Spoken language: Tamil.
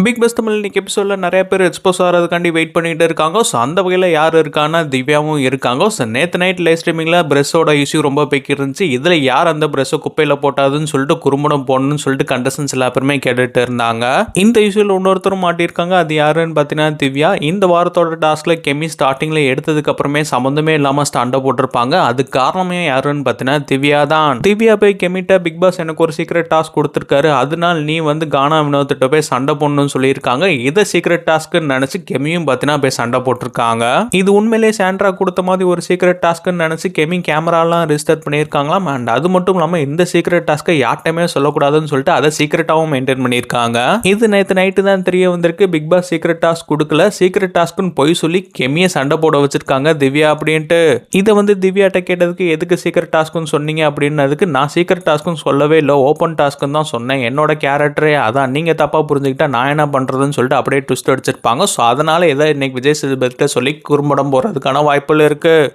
பிக் பாஸ் தமிழ் இன்னைக்கு எபிசோட்ல நிறைய பேர் எக்ஸ்போஸ் ஆகிறதுக்காண்டி வெயிட் பண்ணிட்டு இருக்காங்க. ஸோ அந்த வகையில் யார் இருக்கான்னா திவ்யாவும் இருக்காங்க. ஸோ நேற்று நைட் லைவ் ஸ்ட்ரீமிங்கில் பிரஷோட இஷ்யூ ரொம்ப போய்க்கு இருந்துச்சு. இதில் யார் அந்த பிரஷை குப்பையில் போட்டாதுன்னு சொல்லிட்டு குறும்படம் போடணும்னு சொல்லிட்டு கண்டஸ்டன்ஸ் எல்லா பேருமே கேட்டுட்டு இருந்தாங்க. இந்த இஷ்யூவில் இன்னொருத்தரும் மாட்டியிருக்காங்க. அது யாருன்னு பார்த்தீங்கன்னா திவ்யா. இந்த வாரத்தோட டாஸ்கில் கெமி ஸ்டார்டிங்கில் எடுத்ததுக்கு அப்புறமே சம்மந்தமே இல்லாமல் ஸ்டாண்டை போட்டிருப்பாங்க. அதுக்கு காரணமே யாருன்னு பார்த்தீங்கன்னா திவ்யா தான். திவ்யா போய் கெமிட்ட பிக் பாஸ் எனக்கு ஒரு சீக்ரெட் டாஸ்க் கொடுத்துருக்காரு, அதனால நீ வந்து கானா வினோத்திட்ட போய் சண்டை போடணும் சொல்லியிருக்காங்க. இதை சீக்ரெட் டாஸ்க் நினைச்சு கெமியும் பார்த்தீங்கன்னா போய் சண்டை போட்டிருக்காங்க. இது உண்மையிலேயே சாண்ட்ரா கொடுத்த மாதிரி ஒரு சீக்ரெட் டாஸ்க் நினைச்சு கெமி கேமராலாம் ரிஜிஸ்டர் பண்ணியிருக்காங்களாம். அண்ட் அது மட்டும் இல்லாமல் இந்த சீக்ரெட் டாஸ்க்கை யார்ட்டையுமே சொல்லக்கூடாதுன்னு சொல்லிட்டு அதை சீக்ரெட்டாகவும் மெயின்டைன் பண்ணியிருக்காங்க. இது நேற்று நைட்டு தான் தெரிய வந்திருக்கு. பிக் பாஸ் சீக்ரெட் டாஸ்க் கொடுக்கல, சீக்ரெட் டாஸ்க்னு போய் சொல்லி கெமியை சண்டை போட வச்சிருக்காங்க திவ்யா அப்படின்ட்டு. இதை வந்து திவ்யாட்ட கேட்டதுக்கு எதுக்கு சீக்ரெட் டாஸ்க்னு சொன்னீங்க அப்படின்னதுக்கு நான் சீக்ரெட் டாஸ்க்னு சொல்லவே இல்லை, ஓப்பன் டாஸ்க்னு தான் சொன்னேன், என்னோட கேரக்டரே அதான், நீங்க தப்பா புரிஞ்சுக்கிட்டா நான் என்ன பண்றதுன்னு சொல்லிட்டு அப்படியே ட்விஸ்ட் அடிச்சிருப்பாங்க. ஸோ அதனால ஏதோ இன்னைக்கு விஜய் சேதுபதிட்ட சொல்லி குறும்படம் போறதுக்கான வாய்ப்புகள் இருக்கு.